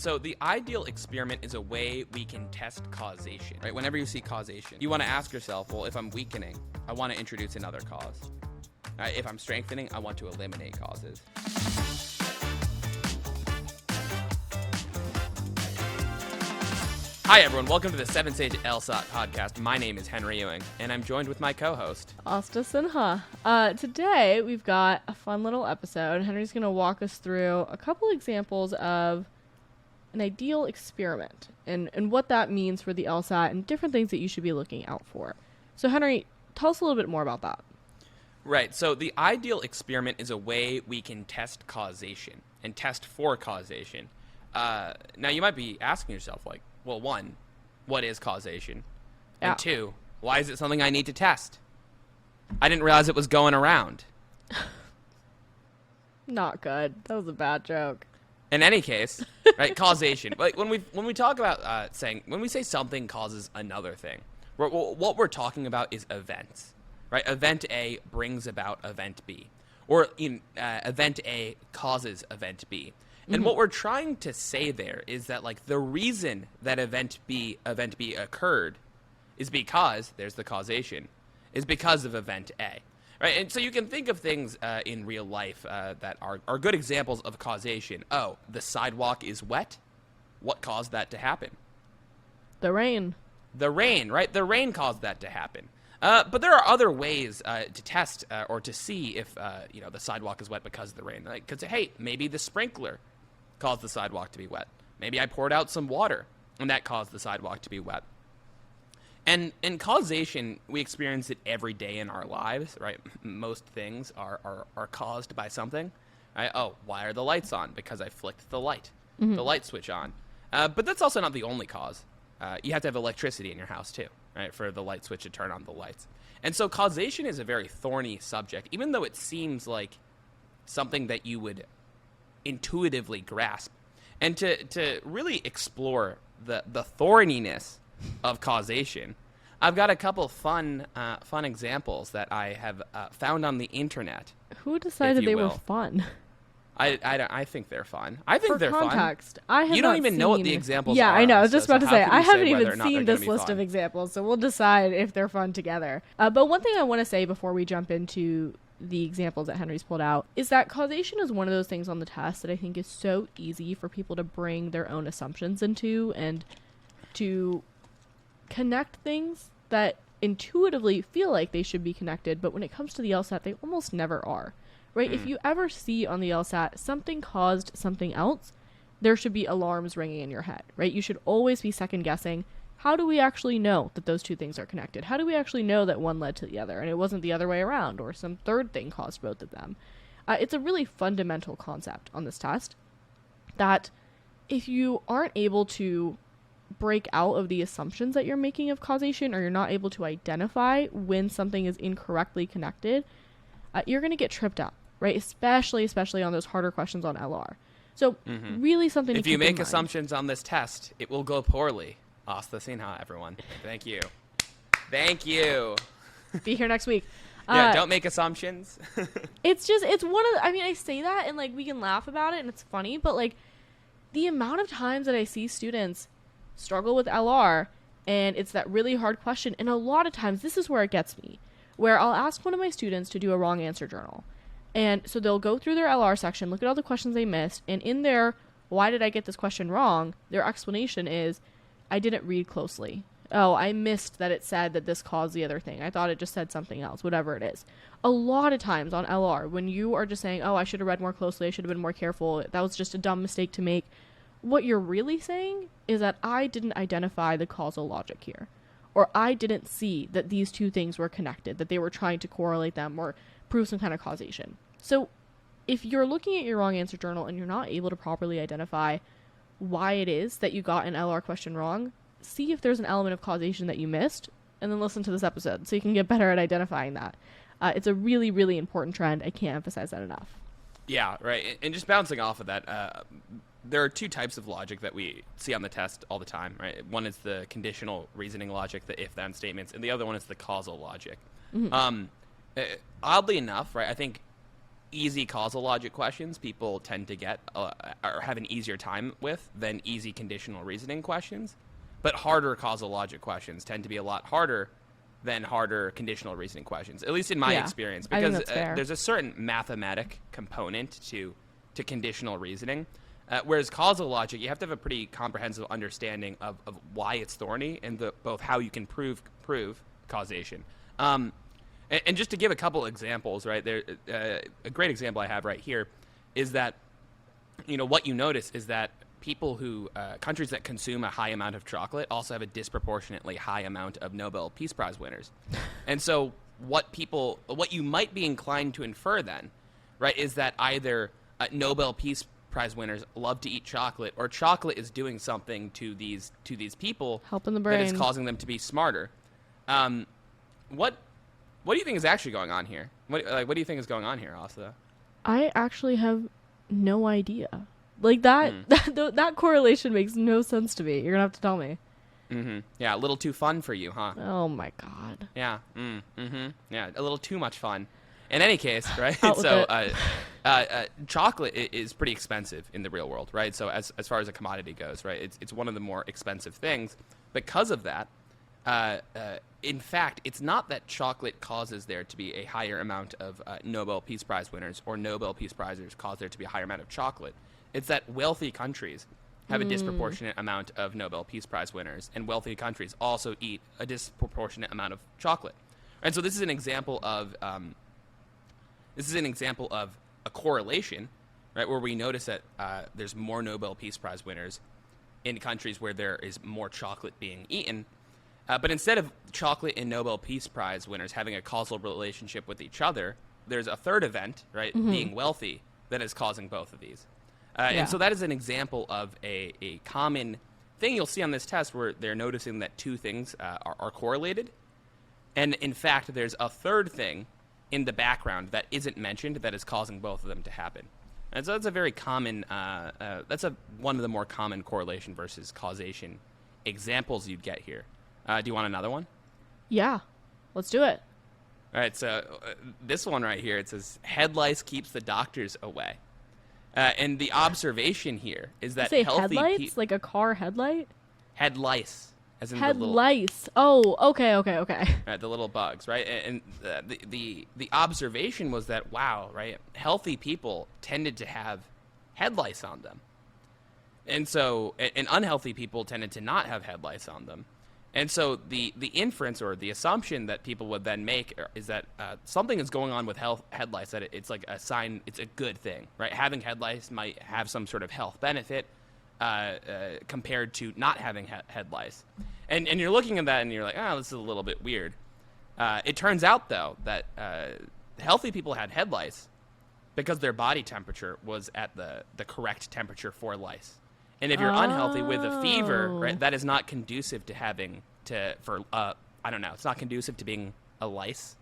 So the ideal experiment is a way we can test causation, right? Whenever you see causation, you want to ask yourself, well, if I'm weakening, I want to introduce another cause. If I'm strengthening, I want to eliminate causes. Hi, everyone. Welcome to the 7Sage LSAT Podcast. My name is Henry Ewing, and I'm joined with my co-host, Aastha and Henry. Today, we've got a fun little episode. Henry's going to walk us through a couple examples of an ideal experiment and what that means for the LSAT and different things that you should be looking out for. So, Henry, tell us a little bit more about that. Right. So the ideal experiment is a way we can test causation and test for causation. Now, you might be asking yourself, like, well, one, what is causation? And two, why is it something I need to test? I didn't realize it was going around. Not good. That was a bad joke. In any case, right, causation. Like when we talk about when we say something causes another thing, what we're talking about is events, right? Event A brings about event B, or event A causes event B. And what we're trying to say there is that, like, the reason that event B occurred is because, there's the causation, is because of event A, right? And so you can think of things in real life that are good examples of causation. Oh, the sidewalk is wet. What caused that to happen? The rain. The rain, right? The rain caused that to happen. But there are other ways to test or to see if the sidewalk is wet because of the rain. Like, could say, hey, maybe the sprinkler caused the sidewalk to be wet. Maybe I poured out some water, and that caused the sidewalk to be wet. And in causation, we experience it every day in our lives, right? Most things are caused by something. Right? Oh, why are the lights on? Because I flicked the light switch on. But that's also not the only cause. You have to have electricity in your house too, right, for the light switch to turn on the lights. And so causation is a very thorny subject, even though it seems like something that you would intuitively grasp. And to really explore the thorniness of causation, I've got a couple fun examples that I have found on the internet. Who decided they were fun? I think they're fun. I think they're fun. For context, I have You don't even know what the examples are. Yeah, I know. I was just about to say, I haven't even seen this list fun? of examples, so we'll decide if they're fun together. But one thing I want to say before we jump into the examples that Henry's pulled out is that causation is one of those things on the test that I think is so easy for people to bring their own assumptions into and to connect things that intuitively feel like they should be connected, but when it comes to the LSAT, they almost never are. Right? If you ever see on the LSAT something caused something else, there should be alarms ringing in your head, right? You should always be second guessing. How do we actually know that those two things are connected? How do we actually know that one led to the other and it wasn't the other way around or some third thing caused both of them? It's a really fundamental concept on this test that if you aren't able to break out of the assumptions that you're making of causation, or you're not able to identify when something is incorrectly connected, you're going to get tripped up. Right, especially on those harder questions on LR. So really something to keep in mind. If you make assumptions on this test, it will go poorly. Aastha and Henry, everyone. Thank you. Thank you. Be here next week. Yeah, don't make assumptions. it's one of I say that and, like, we can laugh about it and it's funny, but, like, the amount of times that I see students struggle with LR and it's that really hard question, and a lot of times this is where it gets me, where I'll ask one of my students to do a wrong answer journal. And so they'll go through their LR section, look at all the questions they missed, and in their, why did I get this question wrong, their explanation is, I didn't read closely. Oh, I missed that it said that this caused the other thing. I thought it just said something else, whatever it is. A lot of times on LR, when you are just saying, oh, I should have read more closely, I should have been more careful, that was just a dumb mistake to make, what you're really saying is that I didn't identify the causal logic here. Or I didn't see that these two things were connected, that they were trying to correlate them or prove some kind of causation. So if you're looking at your wrong answer journal and you're not able to properly identify why it is that you got an LR question wrong, see if there's an element of causation that you missed, and then listen to this episode so you can get better at identifying that. It's a really, really important trend. I can't emphasize that enough. Yeah, right. And just bouncing off of that, there are two types of logic that we see on the test all the time, right? One is the conditional reasoning logic, the if-then statements, and the other one is the causal logic. Oddly enough, right, I think easy causal logic questions people tend to get or have an easier time with than easy conditional reasoning questions. But harder causal logic questions tend to be a lot harder than harder conditional reasoning questions, at least in my experience, I think because that's fair. There's a certain mathematic component to conditional reasoning. Whereas causal logic, you have to have a pretty comprehensive understanding of why it's thorny and both how you can prove causation. And just to give a couple examples, right, there, a great example I have right here is that, what you notice is that countries that consume a high amount of chocolate also have a disproportionately high amount of Nobel Peace Prize winners. And so what you might be inclined to infer then, right, is that either Nobel Peace Prize winners love to eat chocolate, or chocolate is doing something to these people, helping the brain, that is causing them to be smarter. What do you think is actually going on here? What do you think is going on here, Aastha? I actually have no idea. Like that correlation makes no sense to me. You're gonna have to tell me. Mm-hmm. Yeah, a little too fun for you, huh? Oh my god. Yeah. Mm-hmm. Yeah, a little too much fun. In any case, right? So, chocolate is pretty expensive in the real world, right? So as far as a commodity goes, right, it's one of the more expensive things. Because of that, in fact, it's not that chocolate causes there to be a higher amount of Nobel Peace Prize winners, or Nobel Peace Prizers cause there to be a higher amount of chocolate. It's that wealthy countries have a disproportionate amount of Nobel Peace Prize winners, and wealthy countries also eat a disproportionate amount of chocolate. And so this is an example of a correlation, right, where we notice that there's more Nobel Peace Prize winners in countries where there is more chocolate being eaten. But instead of chocolate and Nobel Peace Prize winners having a causal relationship with each other, there's a third event, right, being wealthy, that is causing both of these. And so that is an example of a common thing you'll see on this test, where they're noticing that two things are correlated. And in fact, there's a third thing in the background that isn't mentioned that is causing both of them to happen. And so that's a very common, one of the more common correlation versus causation examples you'd get here. Do you want another one? Yeah, let's do it. All right, so this one right here, it says, head lice keeps the doctors away. And the observation here is that say healthy headlights, like a car headlight? Head lice, as in Head the little lice. Oh, okay. right, the little bugs, right? And the observation was that, wow, right, healthy people tended to have head lice on them, and so and unhealthy people tended to not have head lice on them. And so the inference, or the assumption that people would then make, is that something is going on with head lice, that it's like a sign, it's a good thing, right? Having head lice might have some sort of health benefit compared to not having head lice. And you're looking at that and you're like, oh, this is a little bit weird. It turns out, though, that healthy people had head lice because their body temperature was at the correct temperature for lice. And if you're unhealthy with a fever, right, that is not conducive to it's not conducive to being a lice.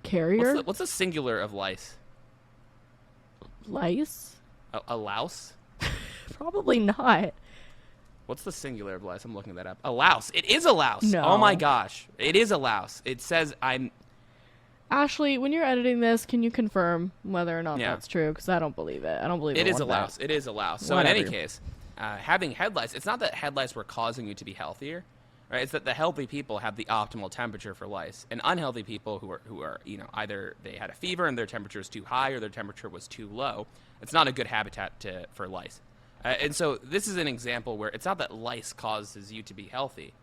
Carrier? What's the singular of lice? Lice? A louse? Probably not. What's the singular of lice? I'm looking that up. A louse. It is a louse. No. Oh my gosh. It is a louse. It says Ashley, when you're editing this, can you confirm whether or not that's true? Because I don't believe it. I don't believe it. It is a louse. It is a louse. So Whatever. in any case, having head lice, it's not that head lice were causing you to be healthier, right? It's that the healthy people have the optimal temperature for lice, and unhealthy people who are either they had a fever and their temperature is too high or their temperature was too low. It's not a good habitat for lice. And so this is an example where it's not that lice causes you to be healthy,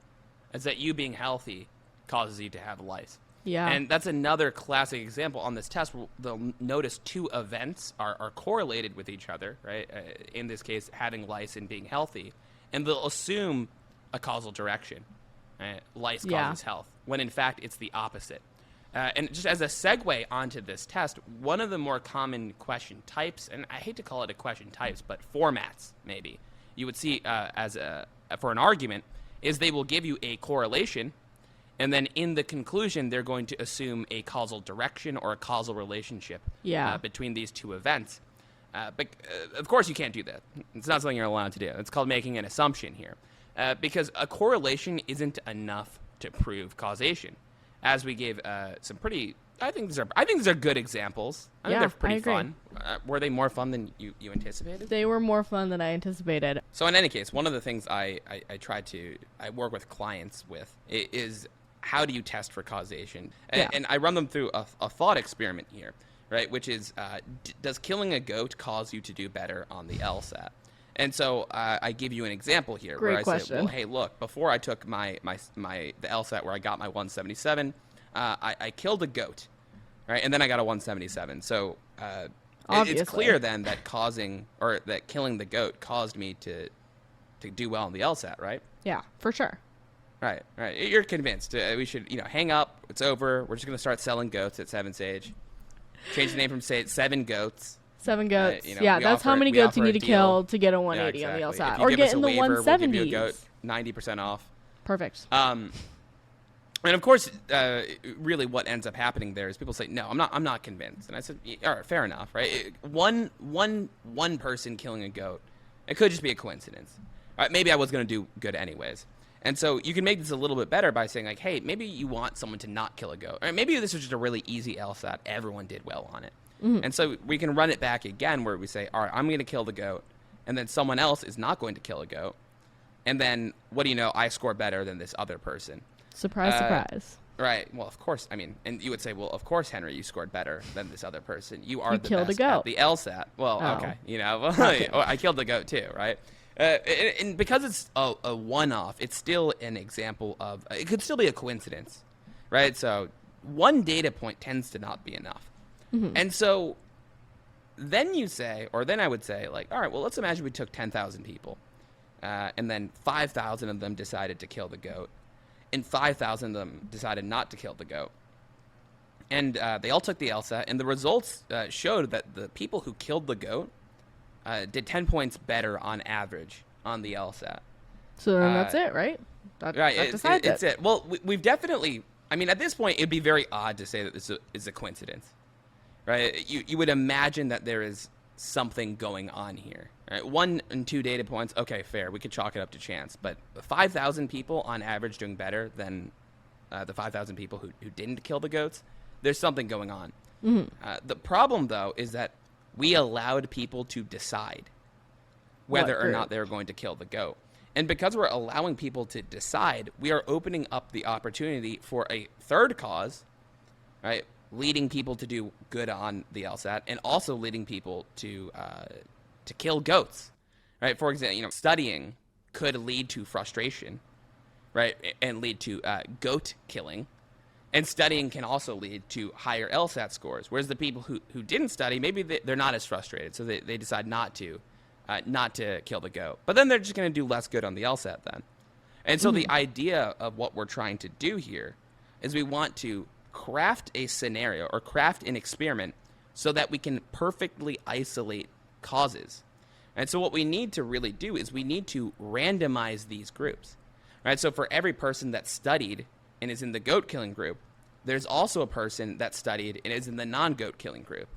it's that you being healthy causes you to have lice. Yeah. And that's another classic example on this test where they'll notice two events are correlated with each other, right? In this case, having lice and being healthy. And they'll assume a causal direction. Lice causes health, when in fact it's the opposite. And just as a segue onto this test, one of the more common question types, and I hate to call it a question types, but formats maybe, you would see for an argument, is they will give you a correlation, and then in the conclusion, they're going to assume a causal direction or a causal relationship between these two events. But of course, you can't do that. It's not something you're allowed to do. It's called making an assumption here. Because a correlation isn't enough to prove causation. As we gave some pretty I think these are good examples. I think Yeah, they're pretty I agree. fun. Were they more fun than you anticipated? They were more fun than I anticipated. So in any case, one of the things I work with clients with is how do you test for causation? And I run them through a thought experiment here, right? Which is, does killing a goat cause you to do better on the LSAT? And so I give you an example here Great where I question. say, well, hey, look, before I took the LSAT where I got my 177, I killed a goat, right? And then I got a 177. So Obviously. it's clear then that that killing the goat caused me to do well on the LSAT, right? Yeah, for sure. Right. You're convinced. We should, hang up. It's over. We're just going to start selling goats at 7Sage. Change the name from 7 Goats. 7 goats. We That's how many we goats you offer need a to deal. kill to get a Yeah, 180 exactly. on the LSAT. If you Or give get us a in the waiver, we'll give you a 170s. goat 90% off. Perfect. And of course, really, what ends up happening there is people say, "No, I'm not convinced." And I said, "All right, fair enough, right? One person killing a goat, it could just be a coincidence. All right, maybe I was going to do good anyways." And so you can make this a little bit better by saying, like, "Hey, maybe you want someone to not kill a goat, or maybe this was just a really easy LSAT. Everyone did well on it." Mm-hmm. And so we can run it back again, where we say, "All right, I'm going to kill the goat," and then someone else is not going to kill a goat. And then, what do you know? I score better than this other person. Surprise, surprise. Right. Well, of course. I mean, and you would say, well, of course, Henry, you scored better than this other person. You are You the killed best a goat. at the LSAT. Well, Oh. okay. Okay. I killed the goat too, right? And because it's a one-off, it's still an example of, it could still be a coincidence, right? So one data point tends to not be enough. Mm-hmm. And so then you say, or then I would say, like, all right, well, let's imagine we took 10,000 people, and then 5,000 of them decided to kill the goat, and 5,000 of them decided not to kill the goat. And they all took the LSAT, and the results showed that the people who killed the goat did 10 points better on average on the LSAT. So then that's it, right? That decides It's it. Well, we've definitely, I mean, at this point, it'd be very odd to say that this is a coincidence, right? You would imagine that there is something going on here. Right? 1 and 2 data points, okay, fair. We could chalk it up to chance. But 5,000 people on average doing better than the 5,000 people who didn't kill the goats, there's something going on. Mm-hmm. The problem, though, is that we allowed people to decide whether or not they were going to kill the goat. And because we're allowing people to decide, we are opening up the opportunity for a third cause, right? Leading people to do good on the LSAT, and also leading people to kill goats, right? For example, studying could lead to frustration, right, and lead to goat killing. And studying can also lead to higher LSAT scores, whereas the people who didn't study, maybe they're not as frustrated, so they decide not to kill the goat. But then they're just going to do less good on the LSAT then. And so the idea of what we're trying to do here is we want to craft a scenario or craft an experiment so that we can perfectly isolate causes. And so what we need to really do is we need to randomize these groups, right? So for every person that studied and is in the goat killing group, there's also a person that studied and is in the non-goat killing group,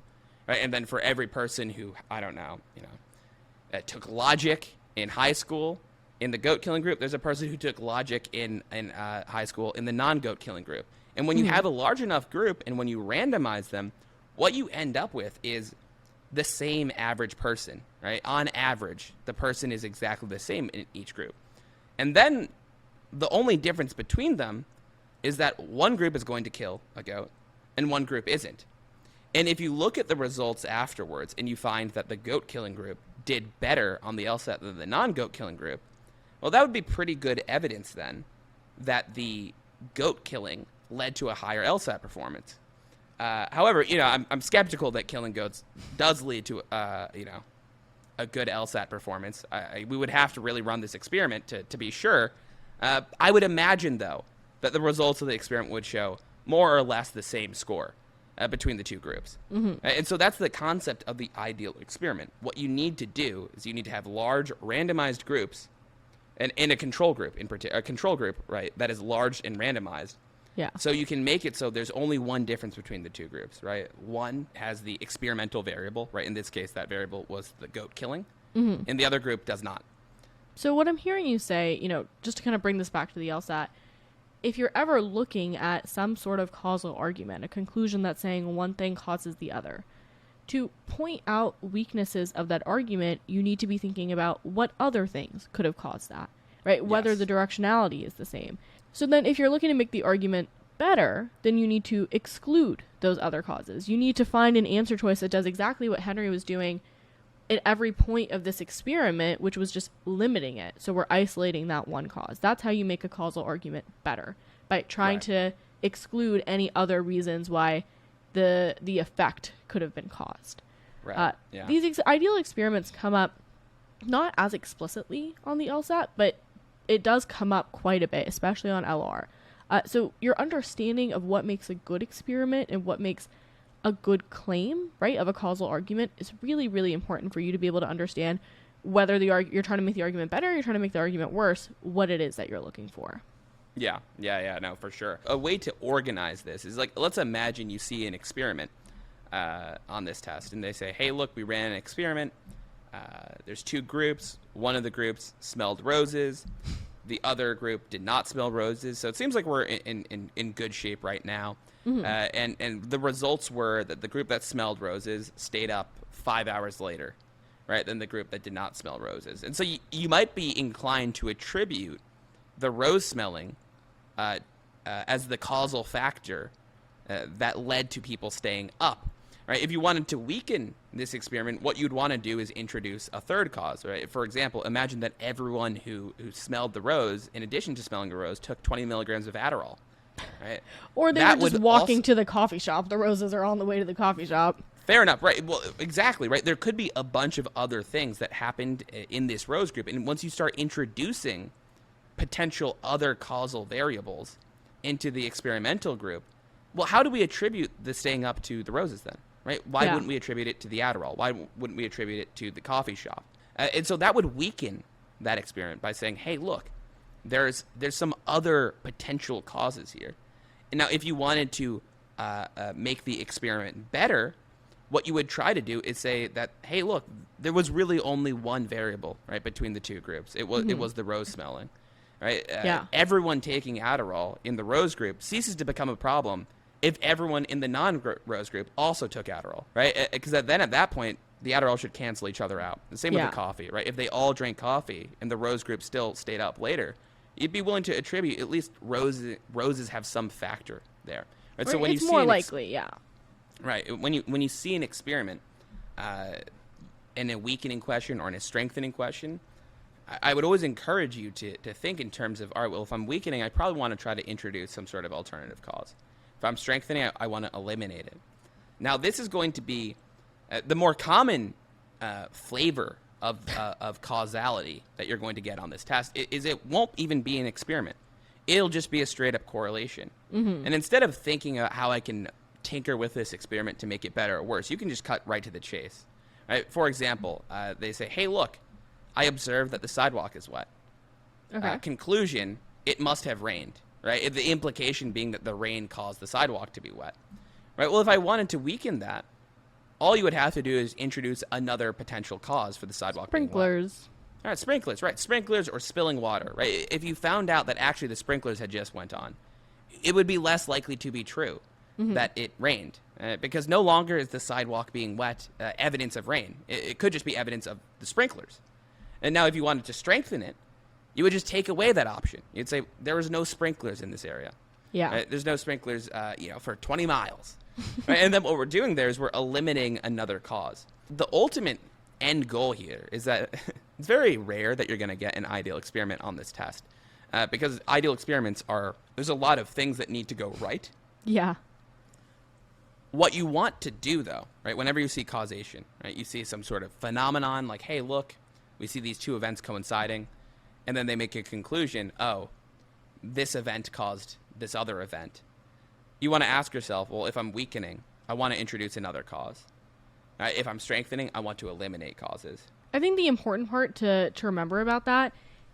right? And then for every person who, took logic in high school in the goat killing group, there's a person who took logic in high school in the non-goat killing group. And when you have a large enough group and when you randomize them, what you end up with is the same average person, right? On average, the person is exactly the same in each group. And then the only difference between them is that one group is going to kill a goat and one group isn't. And if you look at the results afterwards and you find that the goat killing group did better on the LSAT than the non-goat killing group, well, that would be pretty good evidence then that the goat killing led to a higher LSAT performance. However, I'm skeptical that killing goats does lead to, a good LSAT performance. We would have to really run this experiment to be sure. I would imagine, though, that the results of the experiment would show more or less the same score between the two groups. Mm-hmm. And so that's the concept of the ideal experiment. What you need to do is you need to have large randomized groups, and in a control group, a control group, right, that is large and randomized. Yeah. So you can make it so there's only one difference between the two groups, right? One has the experimental variable, right? In this case, that variable was the goat killing, and the other group does not. So what I'm hearing you say, just to kind of bring this back to the LSAT, if you're ever looking at some sort of causal argument, a conclusion that's saying one thing causes the other, to point out weaknesses of that argument, you need to be thinking about what other things could have caused that, right? Whether Yes. the directionality is the same. So then if you're looking to make the argument better, then you need to exclude those other causes. You need to find an answer choice that does exactly what Henry was doing at every point of this experiment, which was just limiting it. So we're isolating that one cause. That's how you make a causal argument better, by trying Right. to exclude any other reasons why the effect could have been caused. Right. Yeah. These ideal experiments come up not as explicitly on the LSAT, but it does come up quite a bit, especially on LR. So your understanding of what makes a good experiment and what makes a good claim, right, of a causal argument is really, really important for you to be able to understand whether you're trying to make the argument better, you're trying to make the argument worse, what it is that you're looking for. Yeah, no, for sure. A way to organize this is like, let's imagine you see an experiment on this test, and they say, hey, look, we ran an experiment. There's two groups. One of the groups smelled roses. The other group did not smell roses. So it seems like we're in good shape right now. Mm-hmm. And the results were that the group that smelled roses stayed up 5 hours later, right, than the group that did not smell roses. And so you might be inclined to attribute the rose smelling as the causal factor that led to people staying up, right? If you wanted to weaken this experiment, what you'd want to do is introduce a third cause, right? For example, imagine that everyone who smelled the rose, in addition to smelling the rose, took 20 milligrams of Adderall, right? Or they That were just would walking to the coffee shop. The roses are on the way to the coffee shop. Fair enough, right? Well, exactly, right? There could be a bunch of other things that happened in this rose group, and once you start introducing potential other causal variables into the experimental group, well, how do we attribute the staying up to the roses then, right? Why wouldn't we attribute it to the Adderall? Why wouldn't we attribute it to the coffee shop? And so that would weaken that experiment by saying, hey, look, there's some other potential causes here. And now if you wanted to make the experiment better, what you would try to do is say that, hey, look, there was really only one variable, right, between the two groups. It was the rose smelling. Right? Everyone taking Adderall in the rose group ceases to become a problem if everyone in the non-rose group also took Adderall, right? Because then at that point, the Adderall should cancel each other out. The same with the coffee, right? If they all drank coffee and the rose group still stayed up later, you'd be willing to attribute at least roses have some factor there. Right? So when it's you see more likely, right. When you see an experiment in a weakening question or in a strengthening question, I would always encourage you to think in terms of, all right, well, if I'm weakening, I probably want to try to introduce some sort of alternative cause. If I'm strengthening, I want to eliminate it. Now, this is going to be the more common flavor of causality that you're going to get on this test is it won't even be an experiment. It'll just be a straight-up correlation. Mm-hmm. And instead of thinking about how I can tinker with this experiment to make it better or worse, you can just cut right to the chase. Right? For example, they say, hey, look, I observed that the sidewalk is wet. Okay. Conclusion, it must have rained, right? The implication being that the rain caused the sidewalk to be wet, right? Well, if I wanted to weaken that, all you would have to do is introduce another potential cause for the sidewalk Sprinklers. being wet. All right, sprinklers, right? Sprinklers or spilling water, right? If you found out that actually the sprinklers had just went on, it would be less likely to be true that it rained because no longer is the sidewalk being wet evidence of rain. It could just be evidence of the sprinklers. And now if you wanted to strengthen it, you would just take away that option. You'd say, there was no sprinklers in this area. Yeah. Right? There's no sprinklers, for 20 miles. Right? And then what we're doing there is we're eliminating another cause. The ultimate end goal here is that it's very rare that you're going to get an ideal experiment on this test because ideal experiments there's a lot of things that need to go right. Yeah. What you want to do, though, right, whenever you see causation, right, you see some sort of phenomenon like, hey, look, we see these two events coinciding, and then they make a conclusion, oh, this event caused this other event. You want to ask yourself, well, if I'm weakening, I want to introduce another cause. Right? If I'm strengthening, I want to eliminate causes. I think the important part to remember about that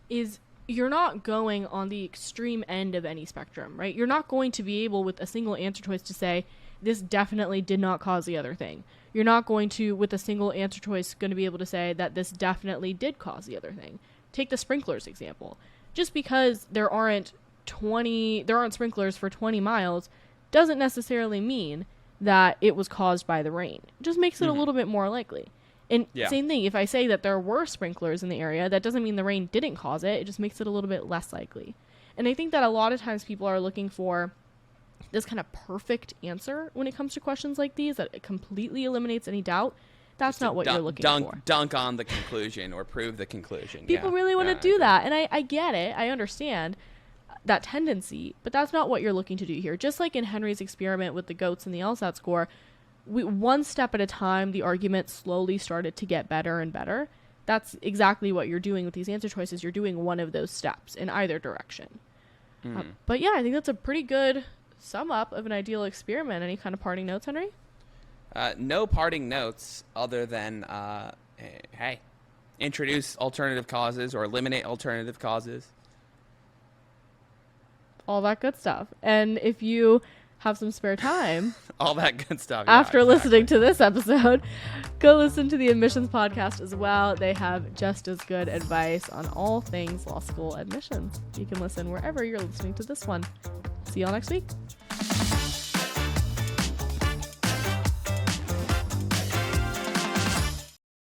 is you're not going on the extreme end of any spectrum, right? You're not going to be able with a single answer choice to say, this definitely did not cause the other thing. You're not going to, with a single answer choice, going to be able to say that this definitely did cause the other thing. Take the sprinklers example. Just because there aren't aren't sprinklers for 20 miles doesn't necessarily mean that it was caused by the rain. It just makes it a little bit more likely. And same thing, if I say that there were sprinklers in the area, that doesn't mean the rain didn't cause it. It just makes it a little bit less likely. And I think that a lot of times people are looking for this kind of perfect answer when it comes to questions like these, that it completely eliminates any doubt. That's not what you're looking for. Dunk on the conclusion or prove the conclusion. People really want to do that. And I get it. I understand that tendency, but that's not what you're looking to do here. Just like in Henry's experiment with the goats and the LSAT score, one step at a time, the argument slowly started to get better and better. That's exactly what you're doing with these answer choices. You're doing one of those steps in either direction. But yeah, I think that's a pretty good sum up of an ideal experiment. Any kind of parting notes, Henry? No parting notes other than, hey, introduce alternative causes or eliminate alternative causes. All that good stuff. And if you have some spare time, all that good stuff. After listening to this episode, go listen to the admissions podcast as well. They have just as good advice on all things law school admissions. You can listen wherever you're listening to this one. See y'all next week.